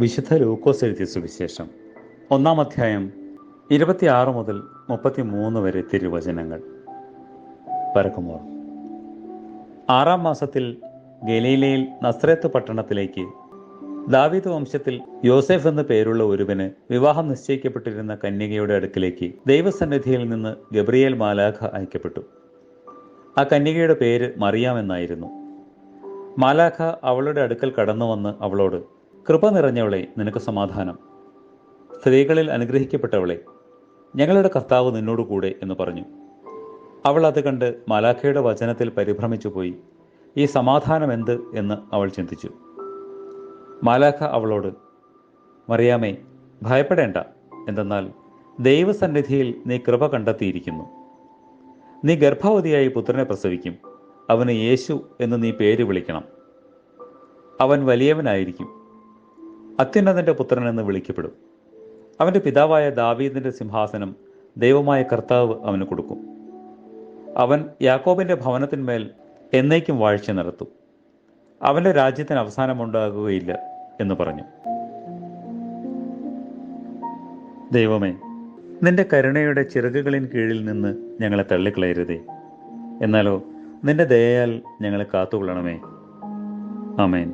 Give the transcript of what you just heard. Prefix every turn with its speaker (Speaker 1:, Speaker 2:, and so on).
Speaker 1: വിശുദ്ധ ലൂക്കോസ് എഴുതിയ സുവിശേഷം 1-ാം അധ്യായം 26 മുതൽ 33 വരെ തിരുവചനങ്ങൾ. പരക്കുമോർ 6-ാം മാസത്തിൽ ഗലീലയിൽ നസ്രേത്ത് പട്ടണത്തിലേക്ക് ദാവീദ് വംശത്തിൽ യോസേഫ് എന്ന പേരുള്ള ഒരുവന് വിവാഹം നിശ്ചയിക്കപ്പെട്ടിരുന്ന കന്യകയുടെ അടുക്കിലേക്ക് ദൈവസന്നിധിയിൽ നിന്ന് ഗബ്രിയേൽ മാലാഖ അയക്കപ്പെട്ടു. ആ കന്യകയുടെ പേര് മറിയാം എന്നായിരുന്നു. മാലാഖ അവളുടെ അടുക്കൽ കടന്നു വന്ന് അവളോട്, കൃപ നിറഞ്ഞവളെ, നിനക്ക് സമാധാനം, സ്ത്രീകളിൽ അനുഗ്രഹിക്കപ്പെട്ടവളെ, ഞങ്ങളുടെ കർത്താവ് നിന്നോട് കൂടെ എന്ന് പറഞ്ഞു. അവൾ അത് കണ്ട് മാലാഖയുടെ വചനത്തിൽ പരിഭ്രമിച്ചു പോയി. ഈ സമാധാനം എന്ത് എന്ന് അവൾ ചിന്തിച്ചു. മാലാഖ അവളോട്, മറിയാമേ, ഭയപ്പെടേണ്ട, എന്തെന്നാൽ ദൈവസന്നിധിയിൽ നീ കൃപ കണ്ടെത്തിയിരിക്കുന്നു. നീ ഗർഭവതിയായി പുത്രനെ പ്രസവിക്കും. അവന് യേശു എന്ന് നീ പേര് വിളിക്കണം. അവൻ വലിയവനായിരിക്കും, അത്യുന്നതന്റെ പുത്രൻ എന്ന് വിളിക്കപ്പെടും. അവന്റെ പിതാവായ ദാവീദിന്റെ സിംഹാസനം ദൈവമായ കർത്താവ് അവന് കൊടുക്കും. അവൻ യാക്കോബിന്റെ ഭവനത്തിന്മേൽ എന്നേക്കും വാഴ്ച നടത്തും. അവന്റെ രാജ്യത്തിന് അവസാനമുണ്ടാകുകയില്ല എന്ന് പറഞ്ഞു. ദൈവമേ, നിന്റെ കരുണയുടെ ചിറകുകളിൻ കീഴിൽ നിന്ന് ഞങ്ങളെ തള്ളിക്കളയരുതേ. എന്നാലോ നിന്റെ ദയയാൽ ഞങ്ങളെ കാത്തുകൊള്ളണമേ. ആമേൻ.